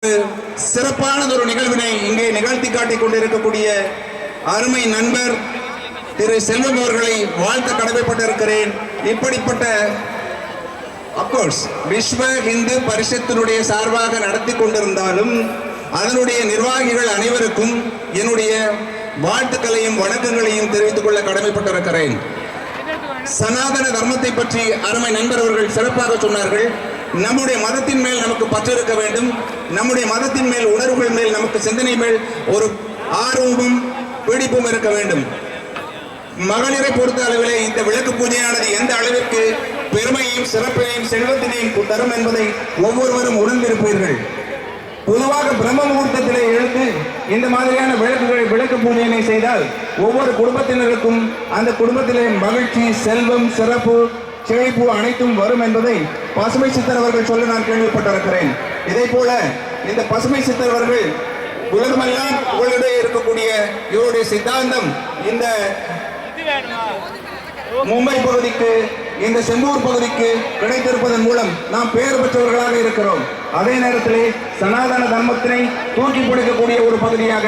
சிறப்பானதொரு நிகழ்வினை இங்கே நிகழ்த்தி காட்டிக் கொண்டிருக்கக்கூடிய அருமை நண்பர் திரு செல்வம் அவர்களை வாழ்த்த கடமைப்பட்டிருக்கிறேன். இப்படிப்பட்ட அப்கோர்ஸ் விஸ்வ இந்து பரிஷத்தினுடைய சார்பாக நடத்தி கொண்டிருந்தாலும் அதனுடைய நிர்வாகிகள் அனைவருக்கும் என்னுடைய வாழ்த்துக்களையும் வணக்கங்களையும் தெரிவித்துக் கொள்ள கடமைப்பட்டிருக்கிறேன். சனாதன தர்மத்தை பற்றி அருமை நண்பர் அவர்கள் சிறப்பாக சொன்னார்கள். நம்முடைய மதத்தின் மேல் நமக்கு பற்று இருக்க வேண்டும். நம்முடைய மதத்தின் மேல் உணர்வுகள் மேல் நமக்கு சிந்தனை மேல் ஒரு ஆர்வமும் பிடிப்பும் இருக்க வேண்டும். மகளிரை பொறுத்த அளவிலே இந்த விளக்கு பூஜையானது எந்த அளவிற்கு பெருமையையும் சிறப்பையும் செல்வத்தினையும் தரும் என்பதை ஒவ்வொருவரும் உணர்ந்திருப்பீர்கள். பொதுவாக பிரம்ம முகூர்த்தத்திலே எழுந்து இந்த மாதிரியான விளக்கு பூஜையினை செய்தால் ஒவ்வொரு குடும்பத்தினருக்கும் அந்த குடும்பத்திலே மகிழ்ச்சி, செல்வம், சிறப்பு, செழிப்பு அனைத்தும் வரும் என்பதை பசுமை சித்தர் அவர்கள் சொல்ல நான் கேள்விப்பட்டிருக்கிறேன். இதே போல இந்த பசுமை சித்தர் அவர்கள் உலகமெல்லாம் உங்களிடையே இருக்கக்கூடிய இவருடைய சித்தாந்தம் இந்த மும்பை பகுதிக்கு, இந்த செம்பூர் பகுதிக்கு கிடைத்திருப்பதன் மூலம் நாம் பெயர் பெற்றவர்களாக இருக்கிறோம். அதே நேரத்தில் சனாதன தர்மத்தினை தூக்கி பிடிக்கக்கூடிய ஒரு பகுதியாக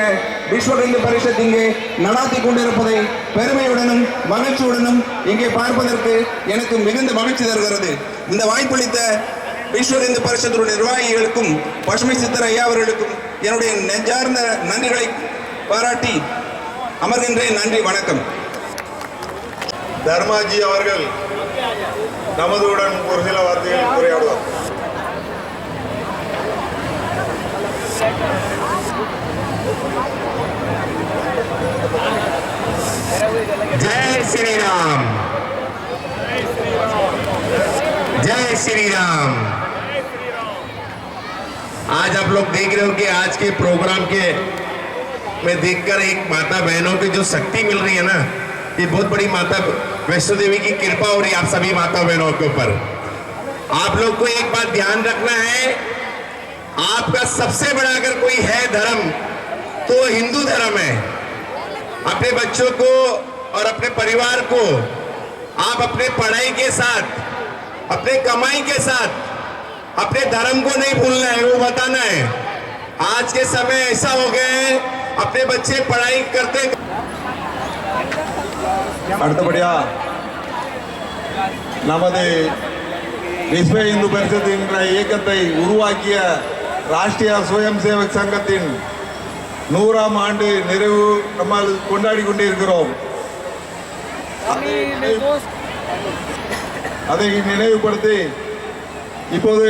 விஸ்வ இந்து பரிஷத் இங்கே நடாத்தி கொண்டிருப்பதை பெருமையுடனும் மகிழ்ச்சியுடனும் இங்கே பார்ப்பதற்கு எனக்கு மிகுந்த மகிழ்ச்சி தருகிறது. இந்த வாய்ப்பளித்த விஸ்வ இந்து பரிஷத்துடைய நிர்வாகிகளுக்கும் பசுமை சித்தர் ஐயா அவர்களுக்கும் என்னுடைய நெஞ்சார்ந்த நன்றிகளை பாராட்டி அமர்கின்றேன். நன்றி, வணக்கம். தர்மாஜி அவர்கள் நமதுடன் ஒரு சில வார்த்தைகள் உரையாடுவார். जय श्री राम, जय श्री राम। आज आप लोग देख रहे हो कि आज के प्रोग्राम के में देखकर एक माता बहनों की जो शक्ति मिल रही है ना, ये बहुत बड़ी माता वैष्णो देवी की कृपा हो रही है आप सभी माता बहनों के ऊपर। आप लोग को एक बात ध्यान रखना है, आपका सबसे बड़ा अगर कोई है धर्म तो हिंदू धर्म है। अपने बच्चों को और अपने परिवार को आप अपने पढ़ाई के साथ, अपने कमाई के साथ अपने धर्म को नहीं भूलना है, वो बताना है। आज के समय ऐसा हो गया है, अपने बच्चे पढ़ाई करते அடுத்தபடியா நமது விஸ்வ இந்து பரிஷத் என்ற இயக்கத்தை உருவாக்கிய ராஷ்டிரிய சுயம் சேவக் சங்கத்தின் 100ஆம் ஆண்டு நிறைவு நம்மால் கொண்டாடி கொண்டிருக்கிறோம். அதை நினைவுபடுத்தி இப்போது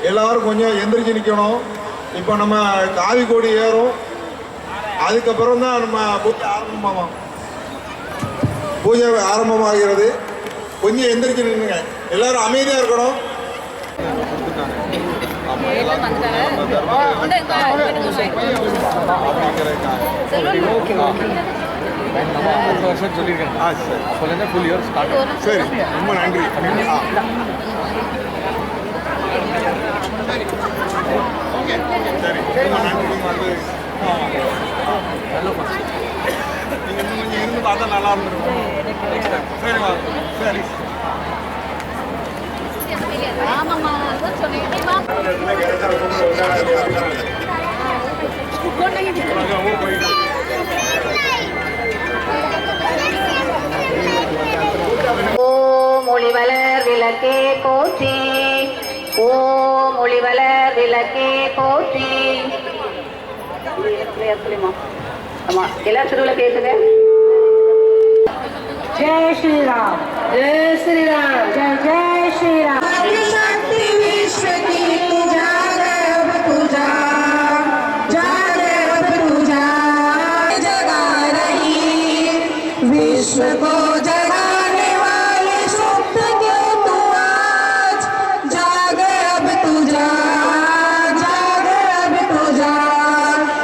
எல்லாரும் கொஞ்சம் எந்திரிச்சு நிற்கணும். இப்போ நம்ம காவி கொடி ஏறும், அதுக்கப்புறம் தான் நம்ம பூஜை ஆரம்பமாகிறது. கொஞ்சம் எந்திரிச்சு நின்றுங்க, எல்லாரும் அமைதியாக இருக்கணும். சரி, ரொம்ப நன்றி. சரி, ரொம்ப நன்றி. நீங்கள் இன்னும் கொஞ்சம் இருந்து பார்த்தா நல்லா இருந்துருக்கும். சரிம்மா, சரி. ஓம் ஒளிவளர் விளக்கே போற்றி, ஓம் ஒளிவளர் விளக்கே போற்றி. ஆமா, எல்லா திருவிழா பேசுங்க. जय श्री राम, जय श्री राम, जय जय श्री राम। शक्ति विश्व की तू जागे अब तू जा, जागे अब तू जा, जगा रही विश्व को जगाने वाले सुप्त के तू आज, जागे अब तू जा, जागे अब तू जा।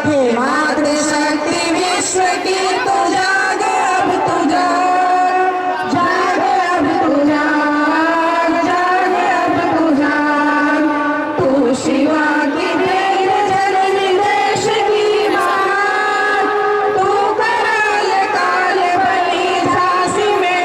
हे मातृशक्ति विश्व की तू जागे अब तू जा, शिवा की देर जननी देश की मां, तू कराल काल बली झांसी में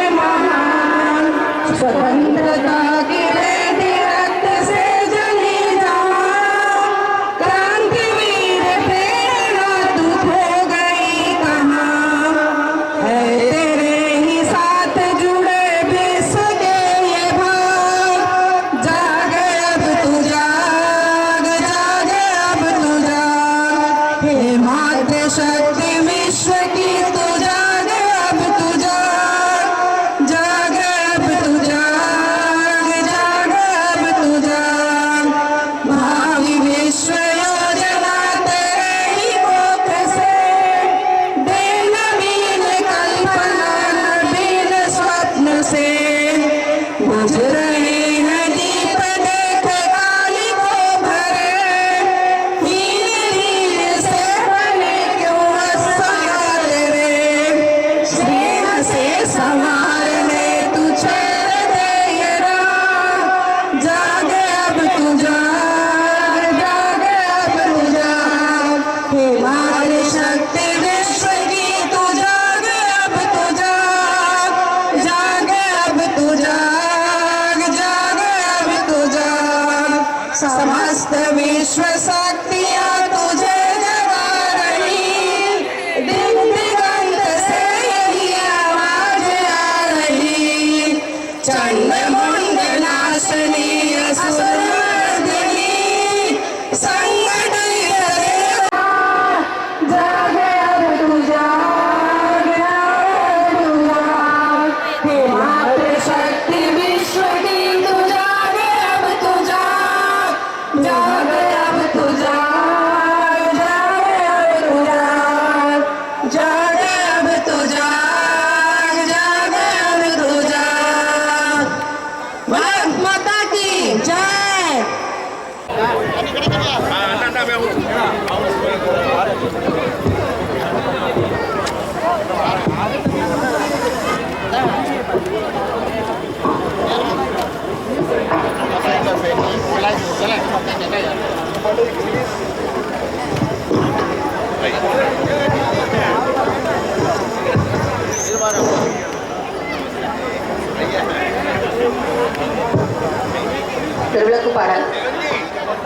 திருவிளக்கு பாடல்.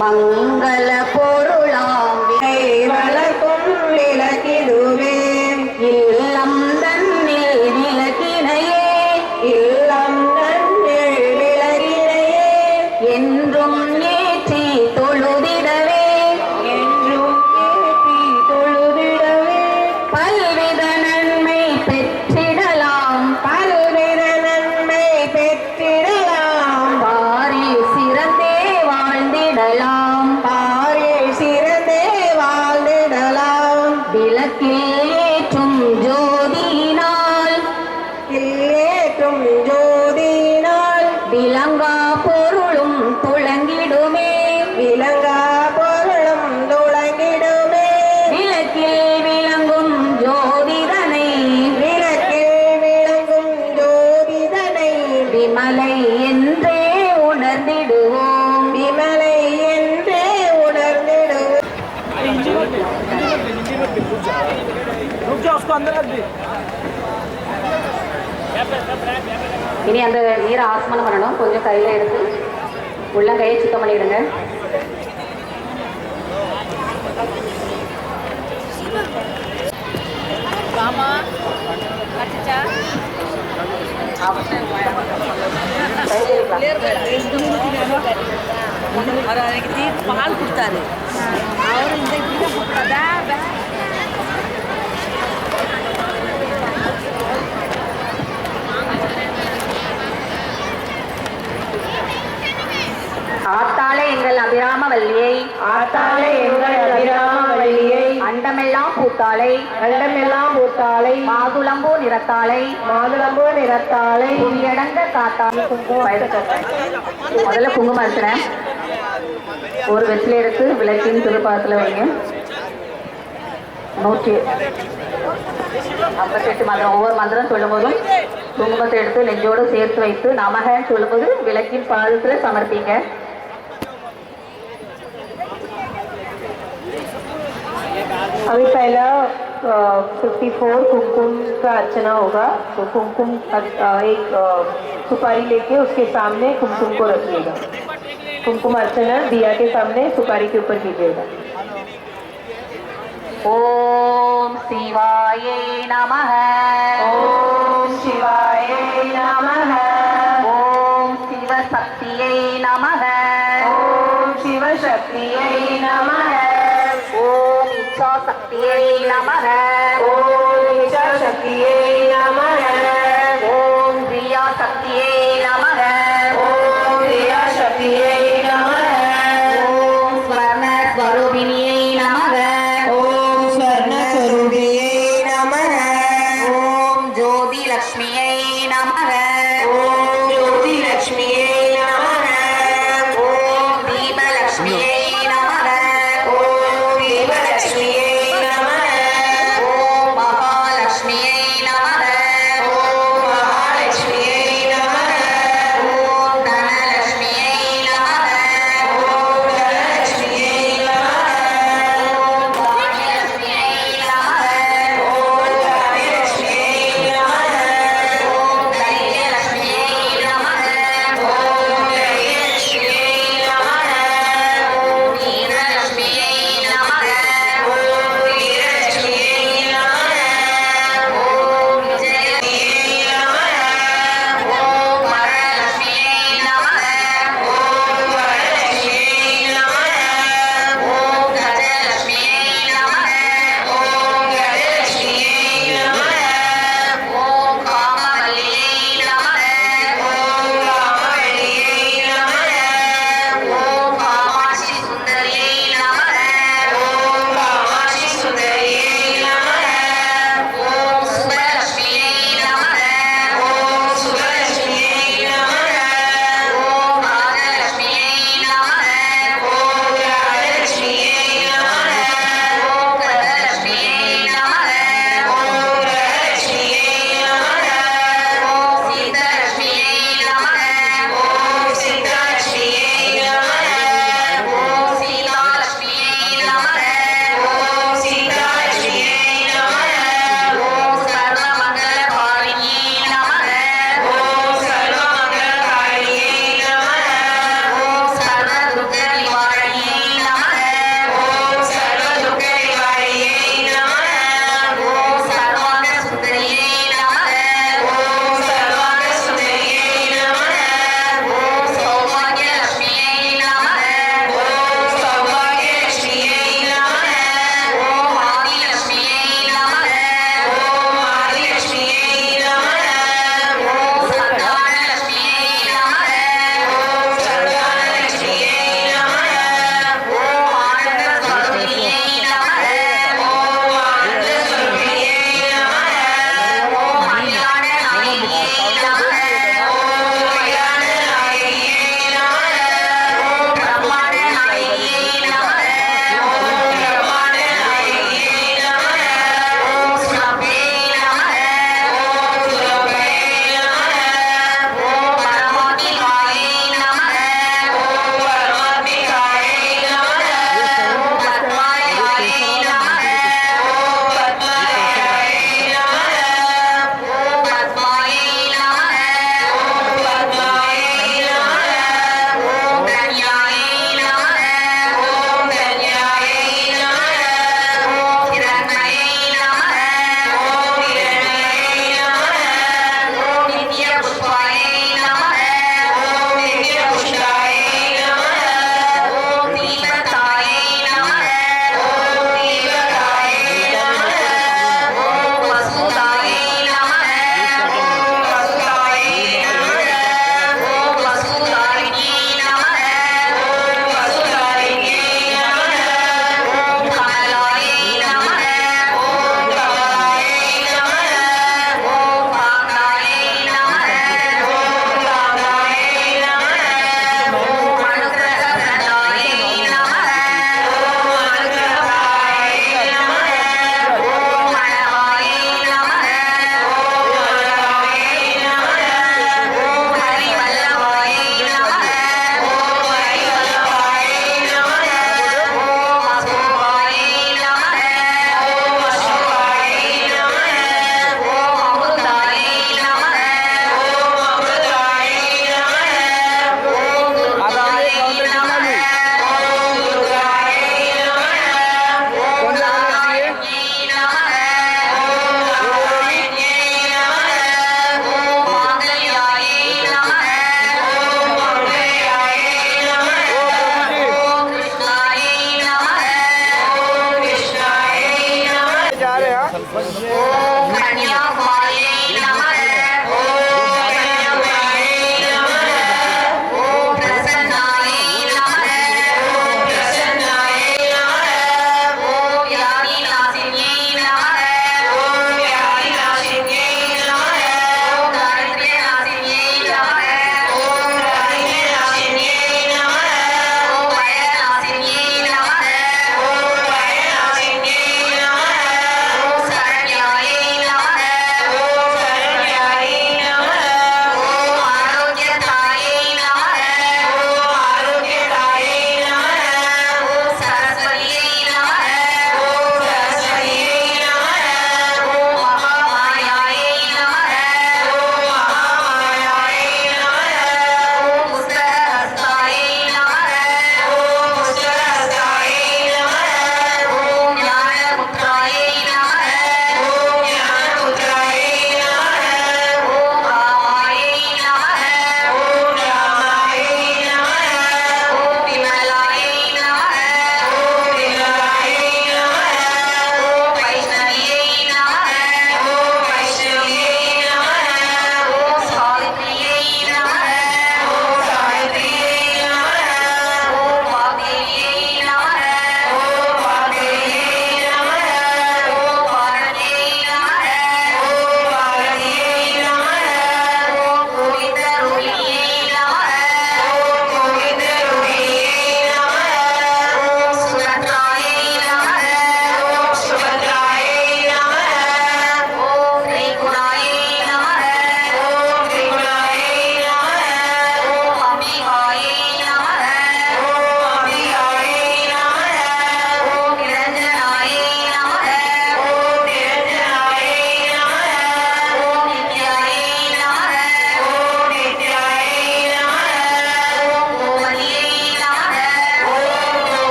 மங்கள பொருளாம் வளர்க்கும் விளக்கிடுவே இல்லம் தன்னில் விளக்கினையே இல்லம் தன்னில் விளக்கினையே என்றும் ஏற்றி தொழுதிடவே என்றும் ஏற்றி தொழுதிடவே பல்வித நன்மை பெற்றிடலாம் பல்வித நன்மை பெற்றிடலாம் பாரில் சிறந்தே வாழ்ந்திடலாம் பாரில் சிறந்தே வாழ்ந்திடலாம் விளக்கில் ஏற்றும் ஜோதியினால் ஏற்றும் ஜோதியினால் விளங்கா பொருளும் துளங்கிடுமே விளங்கா பொருளும் துளங்கிடுமே விளக்கில் விளங்கும் ஜோதிதனை விளக்கில் விளங்கும் ஜோதிதனை விமலை என்றே உணர்ந்திடுவோம் விமலை என்றே உணர்ந்திடுவோம். இனி அந்த நீரை ஆஸ்மனம் பண்ணணும். கொஞ்சம் கையில் எடுத்து உள்ளங்கையை சுத்தம் பண்ணிடுங்க. பால் கொடுத்தாரு அவரு இந்த இப்படிதான் கொடுத்தாரா ஆத்தாளே எங்கள் அபிராம வல்லியை ஆத்தாளே எங்கள் அபிராம வல்லியை அண்டமெல்லாம் பூத்தாளை அண்டமெல்லாம் பூத்தாளை மாதுளம்பூ நிறத்தாளை மாதுளம்பூ நிறத்தாளை புவியடங்க காத்தாளை முதல்ல குங்குமம் இருக்கிறேன். ஒரு வெற்றில எடுத்து விளக்கின் திருப்பாதத்தில் வைங்க. 158 மந்திரம். ஒவ்வொரு மந்திரம் சொல்லும் போதும் குங்குமத்தை எடுத்து நெஞ்சோடு சேர்த்து வைத்து நமகன்னு சொல்லும்போது விளக்கின் பாதத்தில் சமர்ப்பிங்க. अभी पहला 54 कुमकुम का अर्चना होगा. तो कुमकुम एक सुपारी लेके उसके सामने कुमकुम को रखिएगा. कुमकुम अर्चना दिया के सामने सुपारी के ऊपर कीजिएगा. ओम शिवाय नमः. ओम शिवाय नमः. ओम शिव शक्तिये नमः. ओम शिव शक्तिये नमः. ओम इच्छा शक्तिये नमः. ओम इच्छा शक्तिये नमः. ओम क्रिया शक्तिये नमः. ओम क्रिया शक्तिये नमः. ओम स्वर्ण स्वरूपिणिये नमः. ओम स्वर्ण स्वरूपिणिये नमः. ओम ज्योति लक्ष्मीये नमः. ओम ज्योति लक्ष्मीये नमः. ओम दीप लक्ष्मीये नमः. ओम दीप लक्ष्मीये नमः. ओम महालक्ष्मीये नमः. ओम महालक्ष्मीये नमः. ओम धनलक्ष्मीये नमः. ओम धनलक्ष्मीये नमः. ओम भाग्यलक्ष्मीये नमः. ओम भाग्यलक्ष्मीये नमः. ओम धैर्यलक्ष्मीये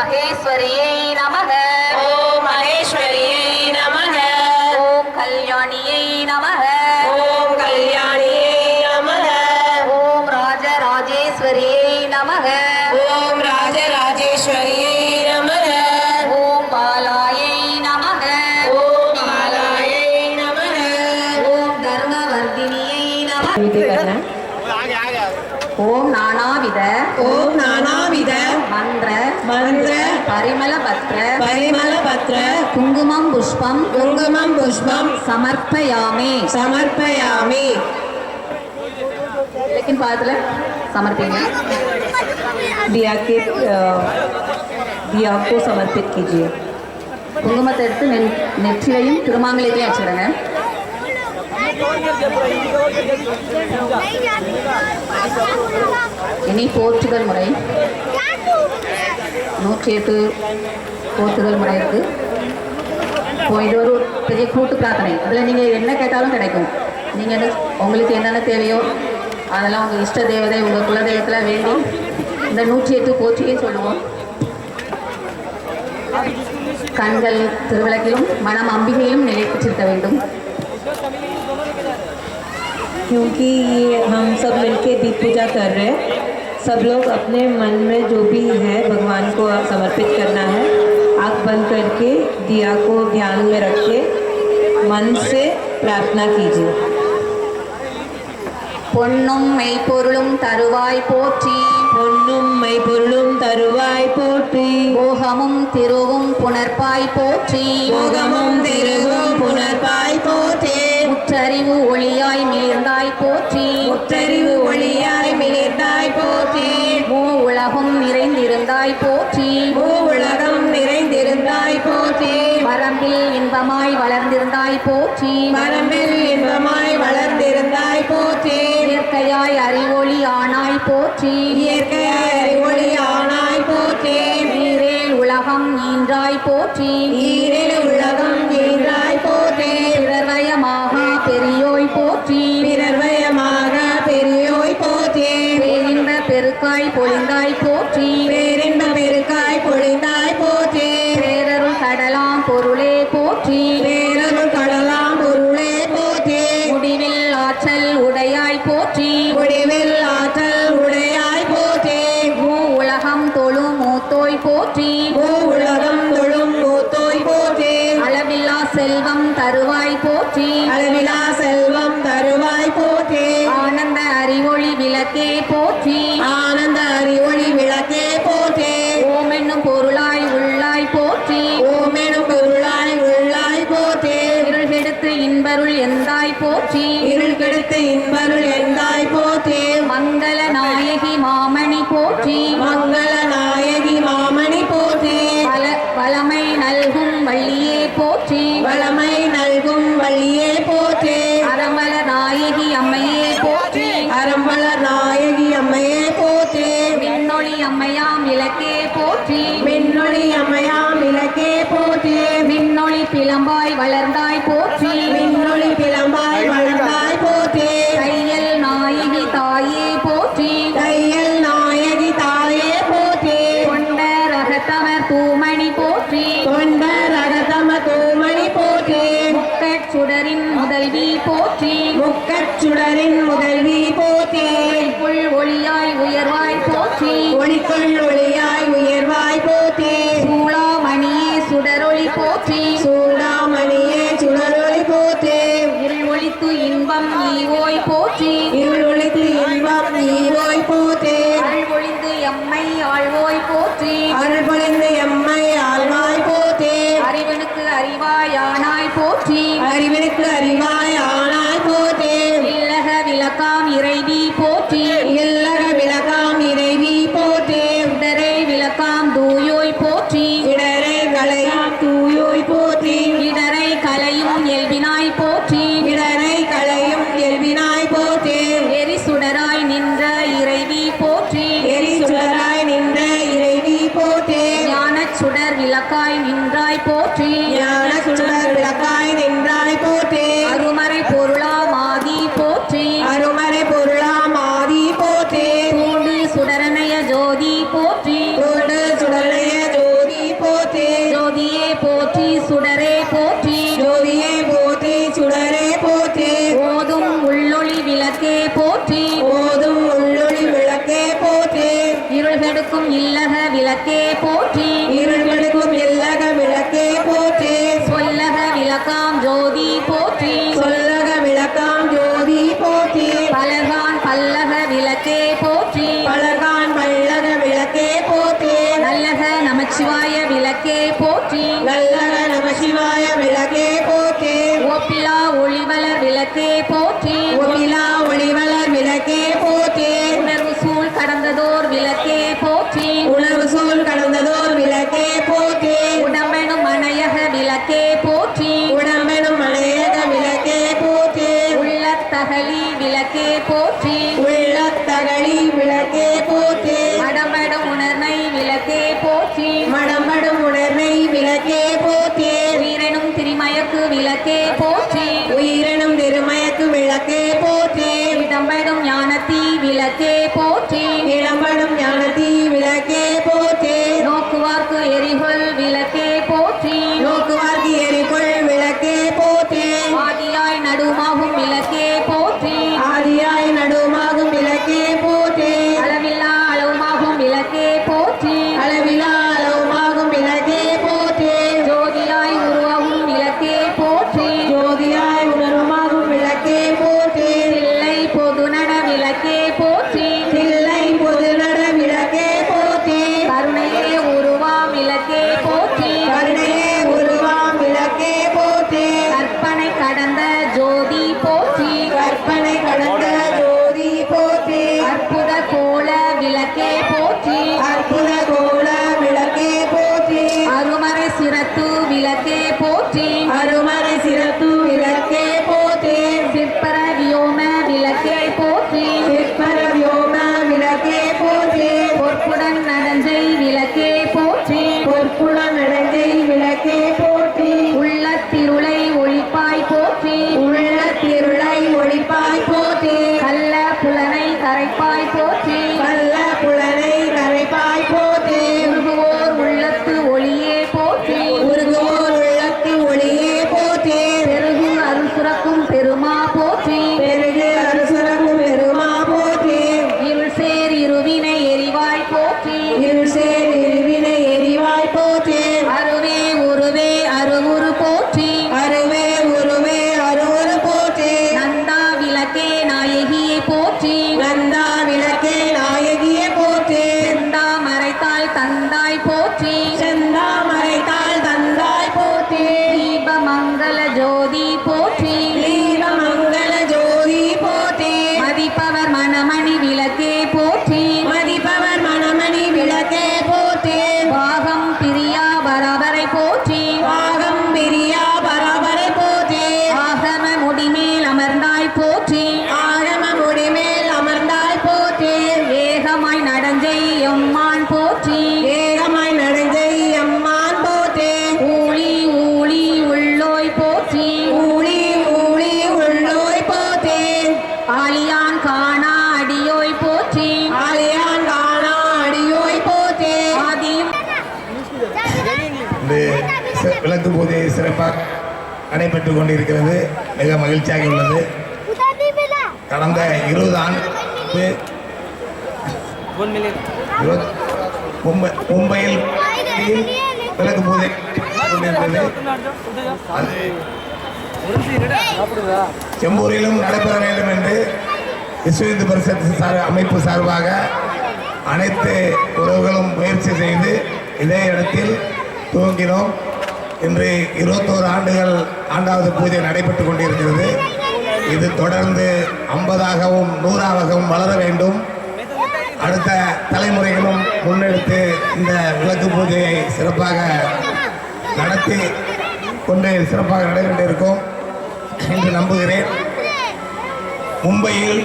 माहेश्वर्यै नमः ॐ महेश्वर्यै नमः ॐ कल्याण्यै नमः ॐ कल्याण्यै नमः ॐ राजराजेश्वर्यै नमः ॐ राजराजेश्वर्यै नमः ॐ बालायै नमः ॐ बालायै नमः ॐ धर्मवर्धिन्यै नमः ओम नानाविध मंत्र परिमल पत्र कुंकुमं पुष्पम समर्पयामि लेकिन पादला समर्पिंगे दिया को समर्पित कीजिए. कुंकुमத்தை எடுத்து நெற்றிலையும் திருமாங்கலையும் வச்சிடுங்க. இனி போற்றுதல் முறை 108 போற்றுதல் முறை இருக்கு. இது ஒரு பெரிய கூட்டு பிரார்த்தனை. அதில் நீங்கள் என்ன கேட்டாலும் கிடைக்கும். நீங்கள் உங்களுக்கு என்னென்ன தேவையோ அதெல்லாம் உங்கள் இஷ்ட தேவதை உங்கள் குலதெய்வத்தில் வேண்டி இந்த 108 போற்றியே சொல்லுவோம். கண்கள் திருவிளக்கிலும் மனம் அம்பிகையிலும் நிலைப்பிச்சிருக்க வேண்டும். क्योंकि ये हम सब मिलके दीप पूजा कर रहे हैं, सब लोग अपने मन में जो भी है भगवान को समर्पित करना है. आँख बंद करके दिया को ध्यान में रख के मन से प्रार्थना कीजिए. பொன்னும் மெய்ப்பொருளும் தருவாய் போற்றி பொன்னும் மெய்ப்பொருளும் தருவாய் போற்றி போகமும் திருவும் புணர்ப்பாய் போற்றி போகமும் திருவும் புணர்ப்பாய் போற்றி முற்றறிவு ஒளியாய் மிளிர்ந்தாய் போற்றி முற்றறிவு ஒளியாய் மிளிர்ந்தாய் போற்றி மூ உலகும் நிறைந்திருந்தாய் போற்றி பூ உலகம் நிறைந்திருந்தாய் போற்றி வரம்பில் இன்பமாய் வளர்ந்திருந்தாய் போற்றி வரம்பில் இன்பமாய் வளர்ந்திருந்தாய் போற்றி இயற்கையாய் அறிவொளி ஆனாய் போற்றி இயற்கையாய் அறிவொளி ஆனாய் போற்றி நீரேல் உலகம் ஈன்றாய் போற்றி ஈரில் உலகம் ஈன்றாய் போற்றி பிறர்வயமாக பெரியோய் போற்றி பிறர்வயமாக பெரியோய் போற்றி பேரின்ப பெருக்காய் பொழிந்தாய் போற்றி பேரின்ப பெருக்காய் பொழிந்தாய் போற்றி பேரருள் கடலாம் பொருளே போற்றி பேரருள் கடலாம் பொருளே போற்றி முடிவில் ஆற்றல் உடையாய் போற்றி முடிவில் ஆற்றல் உடையாய் போற்றி மூ உலகம் தொழும் மூத்தோய் போற்றி பூ உலகம் தொழும் மூத்தோய் போற்றி அளவில்லா செல்வம் தருவாய் போற்றி அளவிலா செல்வம் தருவாய் போற்றி ஆனந்த அறிவொளி விளக்கே போற்றி ஆனந்த அறிவொளி விளக்கே போற்றி ஓம் என்னும் பொருளாய் உள்ளாய் போற்றி ஓமெனும் பொருளாய் உள்ளாய் போற்றி இருள் கெடுத்து இன்பருள் எந்தாய் போற்றி இருள் கெடுத்து இன்பருள் எந்தாய் போற்றி மங்கள நாயகி மாமணி போற்றி மங்கள நாயகி மாமணி போற்றி வளமை நல்கும் வள்ளியே போற்றி வளமை நல்கும் வழியே போற்றி அறமல நாயகி அம்மையே போற்றி அறம்பலர் நாயகி அம்மையே போற்றி விண்ணொளி அம்மையாம் இலக்கே போற்றி மின்னொளி அம்மையாம் இலக்கே போற்றி விண்ணொளி பிளம்பாய் வளர்ந்தாய் போற்றி மின்னொளி பிளம்பாய் வளர்ந்தாய் போற்றி கையல் நாயகி தாயே போற்றி தையல் நாயகி தாயே போற்றி கொண்ட ரகத்தவர் தூமணி போற்றி கொண்ட ரகதம தூமணி போற்றி முக்கட் சுடரின் முதல்வி போற்றி முக்கச் சுடரின் முதல்வி போற்றி புல் ஒளியாய் உயர்வாய் போற்றி ஒளிக்குள் ஒளியாய் உயர்வாய் போற்றி சூளாமணியே சுடரொளி போற்றி சூடாமணியே சுடரொளி போற்றி இருள் ஒளித்து இன்பம் ஈவோய் போற்றி இருள் ஒளித்து இன்பம் நீவோய் போற்றி அருள் ஒளிந்து எம்மை ஆழ்வோய் போற்றி அருள் பொழிந்து எம்மை ஆழ்வாய் போற்றி அறிவனுக்கு அறிவாயானாய் போற்றி அறிவினுக்கு அறிவாய் ஆனாய் போற்றி இல்லக விளக்காம் இறைவி போற்றி இல்லக விளக்காம் இறைவி போற்றி இடரை விளக்காம் தூயோய் போற்றி இடரை களையாம் தூயோய் போற்றி இடரை கலையும் எல்பினாய் போற்றி இடரை களையும் எல்வினாய் போற்றி எரி சுடராய் நின்ற இறைவி போற்றி எரி சுடராய் நின்ற இறைவி போற்றி ஞானச் சுடர் விளக்காய் நின்றாய் போற்றி ஞான சுடர் விளக்காய் நின்றாய் போற்றி அருமறை பொருளாம் ஆதி போற்றி அருமறை பொருளாம் ஆதி போற்றி தூண்டு சுடரணைய ஜோதி போற்றி தோடு சுடலைய ஜோதி விளக்கே போற்றி நல்ல நம சிவாய விளக்கே போற்றி ஒப்பிலா ஒளிவளர் விளக்கே போற்றி ஒப்பிலா ஒளிவளர் விளக்கே போற்றி உணர்வு சூழ் கடந்ததோர் விளக்கே போற்றி உணர்வு சூழ் கடந்ததோர் விளக்கே போற்றி உடம்பெனும் மனையக விளக்கே போற்றி உடம்பெனும் மலையக விளக்கே போற்றி உள்ளத்தகலி விளக்கே போற்றி உள்ளத்தகழி விளக்கே போற்றி மடமடும் உணர்மை விளக்கே போற்றி மடம்படும் உணர்வை விளக்கே போற்றி உயிரெனும் திரிமயக்கு விளக்கே போற்றி உயிரெனும் திருமயக்கு விளக்கே போற்றி இடம்பெடும் ஞானத்தி விளக்கே போற்றி இடம்படும் ஞானத்தி விளக்கே போற்றி நோக்குவார்க்கு எரிகொள் விளக்கே போற்றி நோக்குவார்க்கு எரிகொள் விளக்கே போற்றி ஆதியாய் நடுமாகும் விளக்கே போற்றி ஆதியாய் நடுமாகும் விளக்கே போற்றி அளவில்லா அளவுமாகும் விளக்கே போற்றி அளவிலா அளவுமாகும் விளக்கே போற்றி ஜோதியாய் உருவாகும் விளக்கே போற்றி ஜோதியாய் உணர்வுமாகும் விளக்கே போற்றி தில்லை பொதுநட விளக்கே போற்றி தில்லை பொதுநட விளக்கே போற்றி கருணையே உருவாம் விளக்கே போற்றி கருணையே உருவாம் விளக்கே போற்றி கற்பனை கடந்த ஜோதி போற்றி கற்பனை கடந்த ஜோதி போற்றி அற்புத கோல விளக்கே போற்றி அற்புத கோல விளக்கே போற்றி அருமறை சிரத்து விளக்கே போற்றி அருமறை சிறப்பு விளக்கே போற்றி சிற்பர வியோம விளக்கே போற்றி சிற்பர வியோம விளக்கே போற்றி பொற்புடன் நடஞ்சை விளக்கே போற்றி பொற்புடன் நடங்கை விளக்கே போற்றி உள்ளத்திருளை ஒளிப்பாய் போற்றி உள்ள திருளை ஒளிப்பாய் போற்றி கள்ள புலனை கரைப்பாய் போற்றி கள்ள புலனை கரைப்பாய் போற்றி உருகுவோர் உள்ளத்து ஒளியே போற்றி உருகுவோர் உள்ளத்து ஒளியே போற்றி பெருகு அருள் சுரக்கும் பெருமா போற்றி பெருகு அரசுரக்கும் பெருமா போற்றி இருள் சேர் இருவினை எரிவாய் போற்றி இருள் சேர் இருவினை எரிவாய் போற்றி அருவே உருவே அருவுரு போற்றி அருவே உருவே அருவரு போற்றி நந்தா விளக்கே நாயகியே போற்றி நந்தா விளக்கே நாயகியே போற்றி செந்தா மறைத்தாய் தந்தாய் போற்றி செந்தா மறைத்தாள் தந்தாய் போற்றி தீப மங்கள ஜோதி போற்றி தீப மங்கள ஜோதி போற்றி மதிப்பவர் மணமணி விளக்கே போற்றி மதிப்பவர் மணமணி விளக்கே போற்றி பாகம் பிரியா பரபரை போற்றி பாகம் பிரியா பராபரை போற்றி ஆகம முடிமேல் அமர்ந்தாய் போற்றி ஆகம முடிமேல் அமர்ந்தாய் போற்றி ஏகமாய் நடஞ்சை எம்மான் போற்றி ஏகமாய் நடஞ்சை அம்மான் போற்றி ஊழி ஊழி உள்ளோய் போற்றி ஊழி ஊழி உள்ளோய் போற்றி ஆலியான் காணா அடியோய் போற்றி ஆலியான் காணா அடியோய் போற்றி ஆதியும் இந்த விளக்கு பூஜை சிறப்பாக நடைபெற்றுக் கொண்டிருக்கிறது. மிக மகிழ்ச்சியாக உள்ளது. கடந்த 20 ஆண்டுகளுக்கு மும்பையில் விளக்கு பூஜை கொண்டிருந்தது. அது செம்பூரிலும் நடைபெற வேண்டும் என்று விஸ்வ இந்து பரிஷத் அமைப்பு சார்பாக அனைத்து உறவுகளும் முயற்சி செய்து இதே இடத்தில் துவங்கினோம். இன்று 21 ஆண்டுகள் ஆண்டாவது பூஜை நடைபெற்று கொண்டிருக்கிறது. இது தொடர்ந்து 50ஆகவும் 100ஆகவும் வளர வேண்டும். அடுத்த தலைமுறைகளும் முன்னெடுத்து இந்த விளக்கு பூஜையை சிறப்பாக நடத்தி கொண்டு சிறப்பாக நடைபெற்றிருக்கும் என்று நம்புகிறேன். மும்பையில்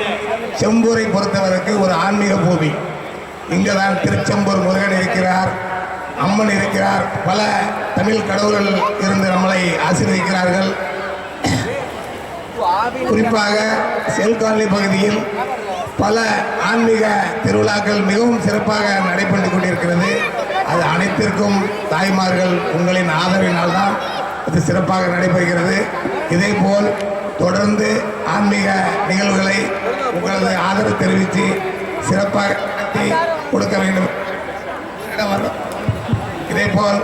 செம்பூரை பொறுத்தவரைக்கு ஒரு ஆன்மீக பூமி. இங்குதான் திருச்செம்பூர் முருகன் இருக்கிறார், அம்மன் இருக்கிறார், பல தமிழ் கடவுள்கள் இருந்து நம்மளை ஆசீர்வதிக்கிறார்கள். குறிப்பாக செல்காலனி பகுதியில் பல ஆன்மீக திருவிழாக்கள் மிகவும் சிறப்பாக நடைபெற்று கொண்டிருக்கிறது. அது அனைத்திற்கும் தாய்மார்கள் உங்களின் ஆதரவினால் தான் அது சிறப்பாக நடைபெறுகிறது. இதேபோல் தொடர்ந்து ஆன்மீக நிகழ்வுகளை உங்களது ஆதரவு தெரிவித்து சிறப்பாக நடத்தி கொடுக்க வேண்டும். இதேபோல்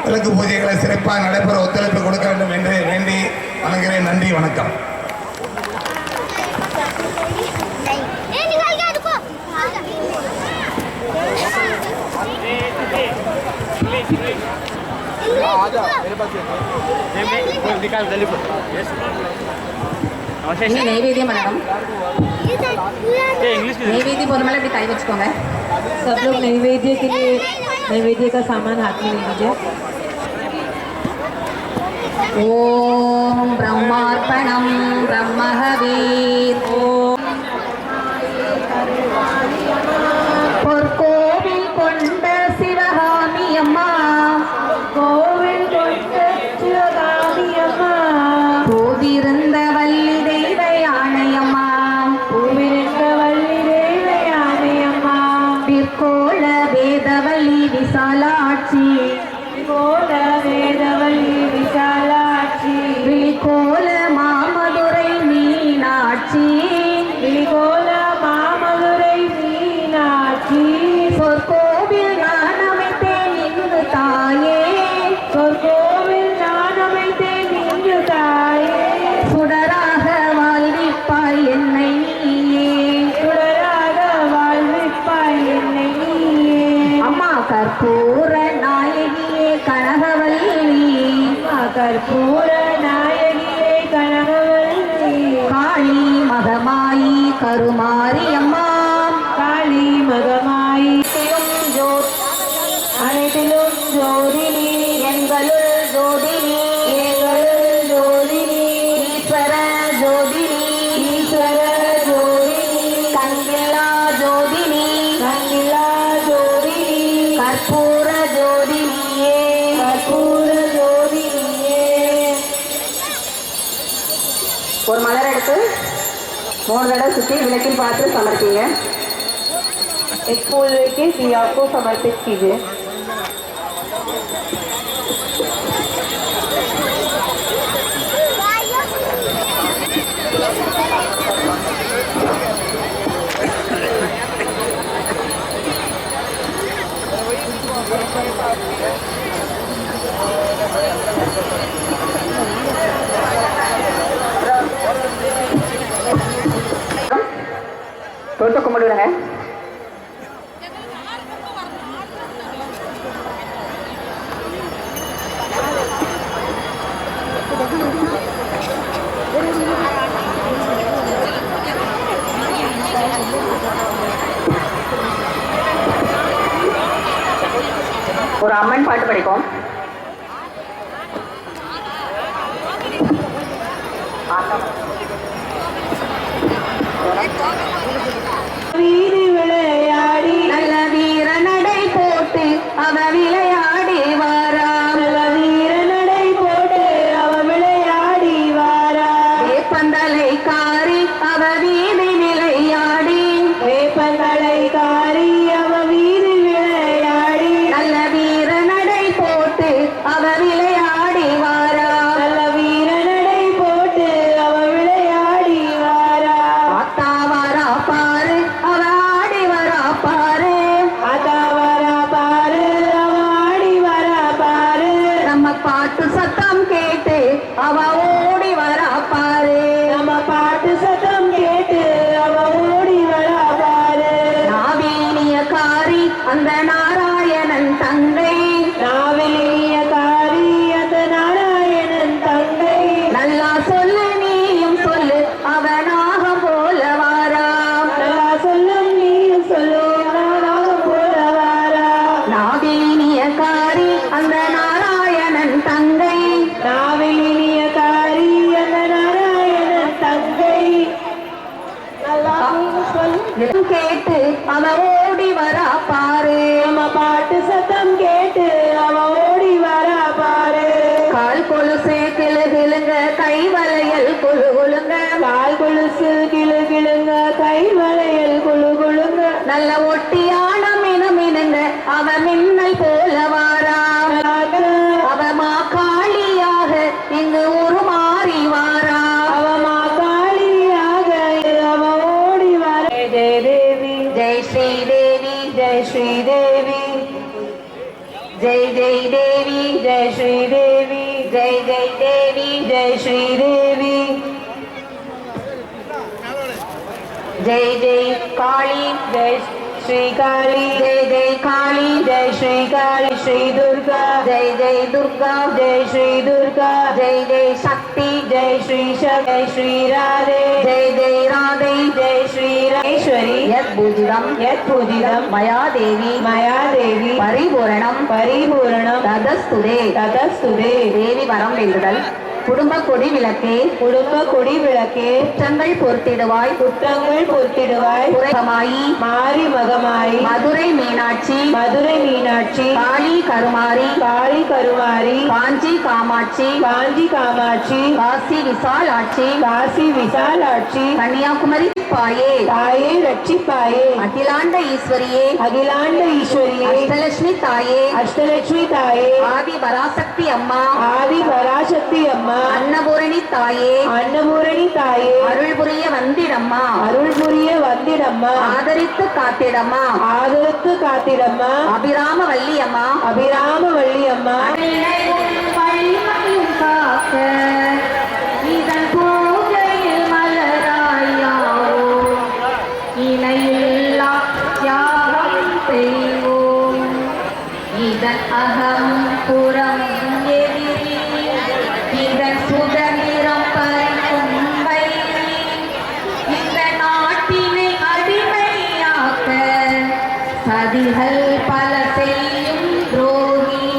விளக்கு பூஜைகளை சிறப்பாக நடைபெற ஒத்துழைப்பு கொடுக்க வேண்டும் என்று வேண்டி வணங்குகிறேன். நன்றி, வணக்கம். निकाल के रुको நீங்க நைவேத்தியம் பண்ணணும். நைவேத்தியம் போற மேல இப்படி கை வச்சுக்கோங்க. सब लोग नैवेद्य के लिए नैवेद्य का सामान हाथ में ले लीजिए. ஓம் பிரம்மார்ப்பணம் பிரம்மஹவீர். பொற்கோவில் கொண்ட சிவகாமி அம்மா, கோவில் கொண்ட சிவகாமி அம்மா, பூவிருந்த வள்ளி தெய்வ யானையம்மா, பூவிருந்த வள்ளி தெய்வ யானையம்மா, பிற்கோள வேதவள்ளி விசாலாட்சி, கோல வேதவள்ளி விசாலாட்சி, விழிகோல மாமதுரை மீனாட்சி, விழிகோல மாமதுரை மீனாட்சி, பொற்கோவில் நான் அமைத்தேன் இங்கு தாயே, சொற்கோவில் நான் அமைத்தேன் இங்கு தாயே, சுடராக வாழ்விப்பாய் என்னை நீயே, சுடராக வாழ்விப்பாய் என்னை நீயே, அம்மா கற்பூர நாயகியே கனகவல்லி, கற்பூர நாயகியே கனகவல்லி, காளி மகமாயி கருமாரி அம்மா, காளி மகமாயி அனைத்திலும் ஜோதினி, எங்களுள் ஜோதினி, எங்களுள் ஜோதினி, ஈஸ்வர ஜோதினி, ஈஸ்வர ஜோதினி, கண்கில்லா ஜோதினி, கண்ணிலா ஜோதினி, கற்பூர ஜோதினியே, கற்பூர ஜோதினியே. ஒரு மலர் எடுத்து 3 தடவை சுற்றி விளக்கில் பார்த்து சமர்ப்பிங்க. एक फूल लेके दिया को समर्पित कीजिए. தொட்டு கும்பிடுங்க. ஒரு அம்மன் பாட்டு படிப்போம். வீதி விளையாடி நல்ல வீர நடை போட்டு அவ விளையாடி வாரா, நல்ல வீர நடை போட்டு அவ விளையாடி வாரா, வேப்பந்தலை காரி அவ வீதி விளையாடி, வேப்பந்தலை காரி அவ வீதி விளையாடி, நல்ல வீர நடை போட்டு அவ விளையாடி வாரா, நல்ல வீர நடை போட்டு அவ விளையாடி வாரா, ஆத்தா வாரா பாரு அவ ஆடி வரா பாரு, அதா வரா பாரு அவ ஆடி வரா பாரு, நம்ம பாட்டு சத்தம் கேட்டு அவ ஓடி வரா பாரு, நம்ம பாட்டு சத்தம் கேட்டு அவ ஓடி வரா பாரு, நாவீனிய காரி அந்த நாராயணன் தங்கை, நாவலிய காரி அந்த நாராயணன் தங்கை, நல்லா சொல்லு நீயும் சொல்லு அவ நாகம் போல வாரா, நல்லா சொல்லும் நீயும் சொல்லும் நானாக போல வாரா, நாவீனிய காரி அந்த நாராயணன் தங்கை, நாவலிய காரி அந்த நாராயணன் தங்கை, நல்லா நீயும் சொல்லும் கேட்டு அவ ஓடி வரா பாரு, நம்ம பாட்டு சத்தம் கேட்டு அவ ஓடி வரா பாரு, கால் கொலுசே கிளு கிளுங்க கை வளையல் குழு குழுங்க, கால் கொலுசு கிளு கிளுங்க கை வளையல் குழு குழுங்க, நல்ல ஒட்டியான மினுமினுங்க அவ மின்னல் போல வாரா, அவ மா காளியாக இங்கு உருமாறி வாரா, அவ மா காளியாக அவ ஓடி வர. ஜெய தேவி ஜெய் ஸ்ரீதேவி, ஜெய ஸ்ரீதேவி, ஜெய் ஜெய் தேவி, ஜெய ஸ்ரீதேவி, ஜெய் ஜெய் தேவி, ஜெய ஸ்ரீதேவி, ஜெய் ஜெய் காளி, ஜெய श्री काली जय जय काली जय श्री काली श्री दुर्गा जय जय दुर्गा जय श्री दुर्गा जय जय शक्ति जय श्री शक्ति जय श्री राधे जय जय राधे जय श्री राधेश्वरी यत्पूजितं मया देवी परिपूर्णं तदस्तुते தேவி வரம் வேண்டுதல் குடும்ப கொடி விளக்கே குற்றங்கள் பொறுத்திடுவாய் குறைமாயி மாரி மகமாயி மதுரை மீனாட்சி காளி கருமாரி காஞ்சி காமாட்சி காசி விசாலாட்சி கன்னியாகுமரி பாயே தாயே ரட்சிப்பாயே அகிலாண்ட ஈஸ்வரியே அஷ்டலட்சுமி தாயே ஆதி பராசக்தி அம்மா அன்னபூரணி தாயே அருள் புரிய வந்திடம்மா ஆதரித்து காத்திடம்மா அபிராம வள்ளி அம்மா வழிமையும் காக்க இதன் பூஜையில் மலராயாவோ இணையில்லா தியாகம் செய்வோம் இதன் அகம் புறம் எதிரி இதன் சுதந்திரம் பறிக்கும் வயிறு இந்த நாட்டினை அடிமையாக்க சதிகள் பல செய்யும் துரோகி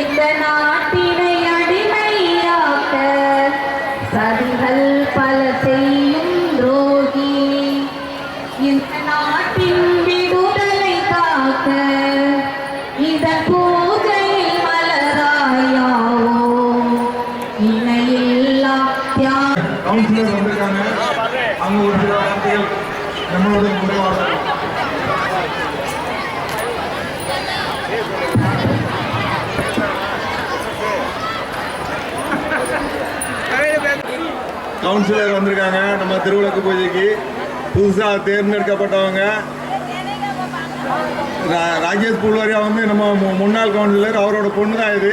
இந்த நாட்டினை அடிமையாக்க சதிகள் பல செய்யும் துரோகி இந்த நாட்டின் விடுதலை காக்க இதன் பூஜையில் மலராயாவோ இணையில்லா தியாகம் கவுன்சிலர் வந்திருக்காங்க. அவங்க ஒரு சில வார்த்தைகள் நம்மளோட முறையாக கவுன்சிலர் வந்திருக்காங்க. நம்ம திருவிளக்கு பூஜைக்கு புதுசாக தேர்ந்தெடுக்கப்பட்டவங்க ராஜேஷ் புல்வாரியா வந்து நம்ம முன்னாள் கவுன்சிலர், அவரோட பொண்ணு தான் இது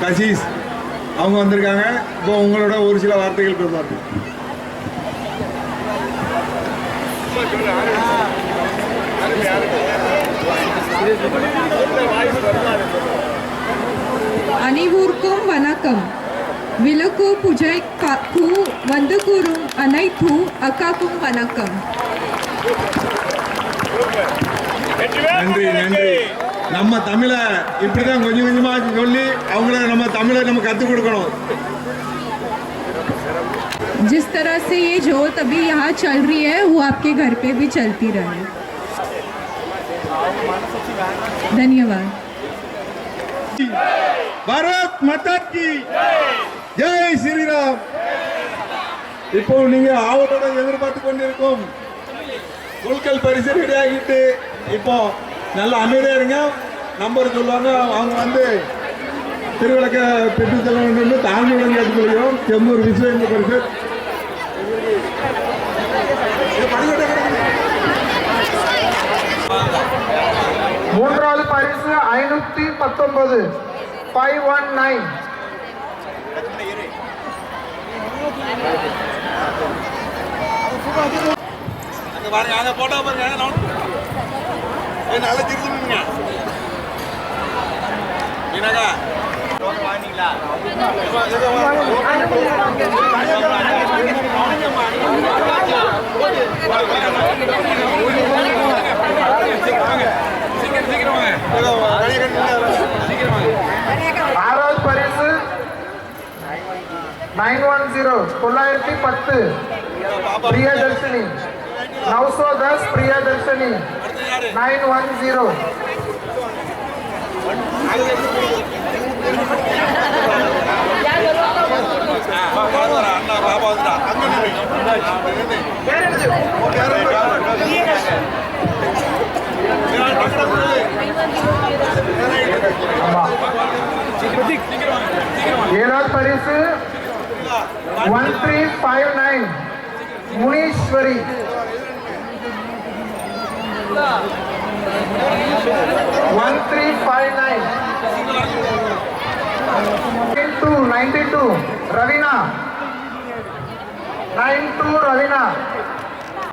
கஷீஷ். அவங்க வந்திருக்காங்க. இப்போ உங்களோட ஒரு சில வார்த்தைகள் பேசுவாங்க. அனைவருக்கும் வணக்கம். விளக்கு பூஜை வந்து கூறும் அனைத்து அக்காக்கும் வணக்கம். நன்றி நன்றி. நம்ம தமிழை இப்படிதான் கொஞ்சம் கொஞ்சமா சொல்லி அவங்கள நம்ம தமிழை நம்ம கற்றுக் கொடுக்கணும். जिस तरह से ये जोत अभी यहाँ चल रही है वो आपके घर पे भी चलती रहे. धन्यवाद. பாரத் மாதா கி ஜெய் ஸ்ரீராம். இப்போ நீங்க ஆவலோட எதிர்பார்த்து கொண்டிருக்கும் குல்கல் பரிசு ரெடி ஆகிட்டு இப்போ நல்ல அமைதியா இருங்க. நம்பர் சொல்லுவாங்க. அவங்க வந்து திருவிளக்க பெற்று செல்ல வேண்டும் என்று தாழ்மையுடன் கேட்டுக்கொள்கிறோம். செம்பூர் விஸ்வ இந்து பரிஷத் மூன்றாவது பரிசு 519 519. பாருங்க, அங்க போட்டோ பாருங்க. நல்லா திருச்சுங்க என்னக்கா ஆறாவது பரிசு 910 910 பிரியதர்ஷினி 910 பிரியதர்ஷினி 910. ஏழாவது பரிசு 1359 முனீஸ்வரி 1359. 92 Ravina 92 Ravina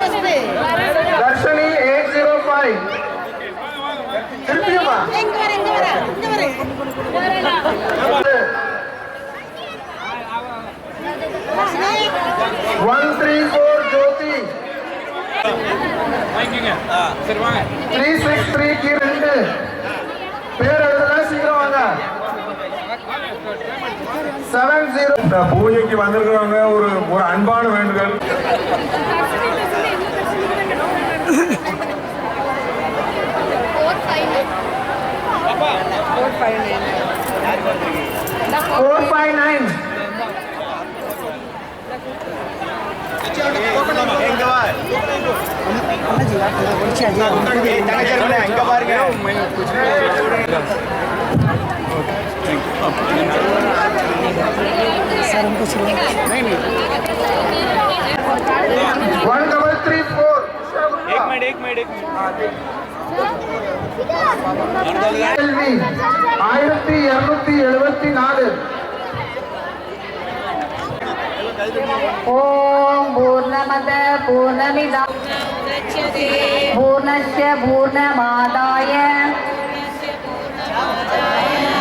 दर्शनी 805 திருப்பியுமா 134 ज्योति 363 की 2 பேர் எழுதுனா சீக்கிரம் வாங்க 70 இந்த பூஜைக்கு வந்திருக்கிறவங்க ஒரு அன்பான வேண்டுதல். 459 1274 ओम पूर्णमद पूर्णमिदं पूर्णस्य पूर्णमादाय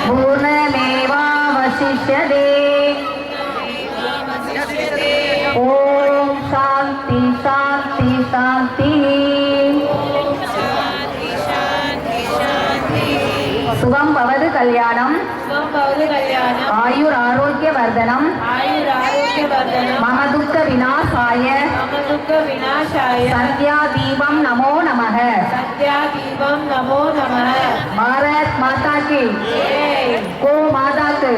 पूर्णमेवावशिष्यते ओम शांति शांति शांति शुभम भवतु कल्याणम आयुर आरोग्य वर्धनम मम दुःख विनाशाय संध्या दीपम नमो नमः भारत माता की गो माता के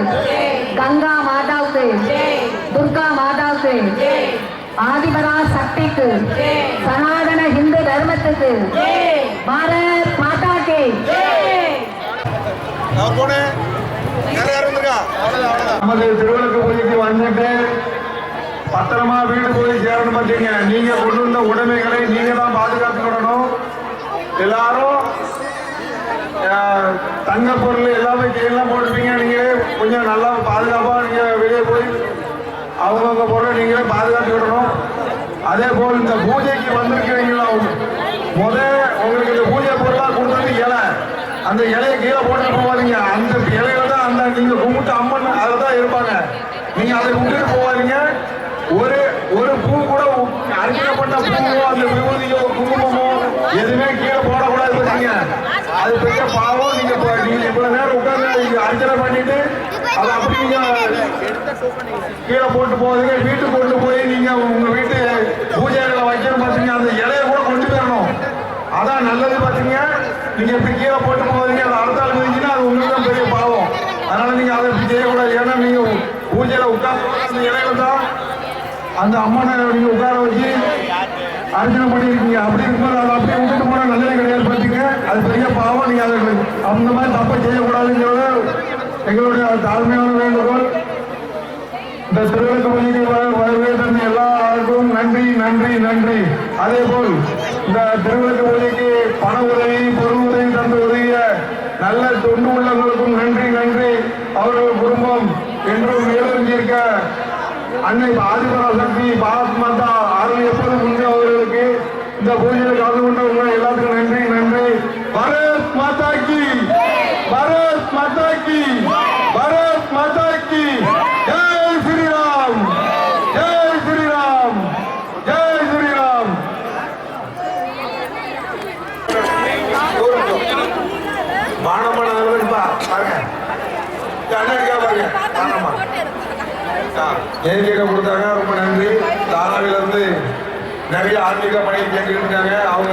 गंगा माता के दुर्गा माता के आदिपरा शक्ति के सनातन हिंदू धर्म के भारत माता के நமது திருவிளக்கு பூஜைக்கு வந்துட்டு பத்திரமா வீடு போய் சேரணும். பார்த்தீங்க, நீங்க கொண்டு வந்த உடைமைகளை நீங்க தான் பாதுகாத்துக்கிடணும். எல்லாரும் தங்க பொருள் எல்லாமே கையெல்லாம் போட்டுப்பீங்க. நீங்களே கொஞ்சம் நல்லா பாதுகாப்பா நீங்க வெளியே போய் அவங்கவுங்க பொருளை நீங்களே பாதுகாத்துக்கிடணும். அதே போல் இந்த பூஜைக்கு வந்திருக்கிறீங்களா, உங்களுக்கு இந்த பூஜை பொருளாக கொடுத்தது இலை, அந்த இலையை கீழே போட்டு போவாதீங்க. அந்த இலையில தான் அந்த நீங்க கும்பிட்டு அம்மன் அதில் தான் இருப்பாங்க. நீங்க அதை விட்டுட்டு போவாதீங்க. ஒரு பூ கூட அர்ச்சனைப்பட்ட பூவோ அந்த விபூதியோ குங்குமமோ எதுவுமே கீழே போடக்கூடாது. பார்த்தீங்க, அது பெரிய பாவம். நீங்க இவ்வளவு நேரம் உட்கார்ந்து அர்ச்சனை பண்ணிட்டு அதை அப்படி நீங்க கீழே போட்டு போவீங்க. வீட்டுக்கு கொண்டு போய் நீங்க உங்க வீட்டு பூஜைகளை வைக்கணும். பார்த்தீங்க, அந்த இலையை கூட கொண்டு போயிடணும். அதான் நல்லது. பார்த்தீங்க, நீங்க எப்படி கீழே போட்டு போவீங்க, அதை அடுத்தாள் இருந்துச்சுன்னா அது உங்களுக்கு தான் பெரிய பாவம். அதனால நீங்க அதை எப்படி செய்யக்கூடாது. ஏன்னா நீங்க பூஜையில உட்கார்ந்து அந்த இலையில தான் அந்த அம்மனை நீங்க உட்கார வச்சு அர்ச்சனை பண்ணியிருக்கீங்க. அப்படி இருக்கும்போது அதை அப்படியே விட்டுட்டு போனா நல்லதே கிடையாது. பார்த்தீங்க, அது பெரிய பாவம். நீங்க அதை அந்த மாதிரி தப்பை செய்யக்கூடாதுங்கிறது எங்களுடைய தாழ்மையான வேண்டுகோள். இந்த திருவிளக்கு பூஜைக்கு வரவேற்ற எல்லாருக்கும் நன்றி நன்றி நன்றி. அதே போல் இந்த திருவிளக்கு பூஜைக்கு பண உதவி பொருள் உதவி தந்து உதவிய நல்ல தொண்டு உள்ளவங்களுக்கும் நன்றி நன்றி. அவர்கள் குடும்பம் என்றும் மேலோங்கியிருக்க அன்னை ஆதிபரா சக்தி பாரத் மாதா அருள் எப்போதும் உண்டு. அவர்களுக்கு இந்த பூஜையில் கலந்து கொண்டவங்க எல்லாத்துக்கும் நன்றி நன்றி. பாரத் மாதா கி, பாரத் மாதா கி, பாரத் மாதா கி. ஜெய் ஸ்ரீராம், ஜெய் ஸ்ரீராம், ஜெய் ஸ்ரீராம். பானமான பாருங்க, கண்ணடிக்கா பாருங்க, பானமா ஏரியா கொடுத்தாங்க. ரொம்ப நன்றி. தாராவில இருந்து நிறைய ஆன்மீக பணி கேட்டுக்கிட்டு இருக்காங்க. அவங்க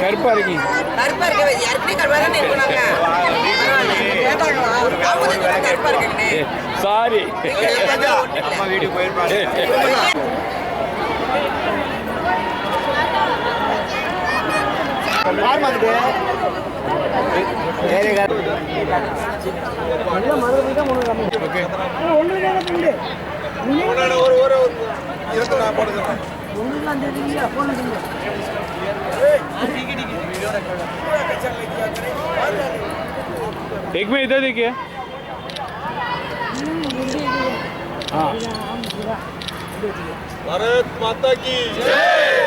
கருப்பா இருக்கீங்க, கருப்பா இருக்கு சாரி வீடியோ போயிருப்பாங்க. एक में इधर देखिए, भारत माता की जय।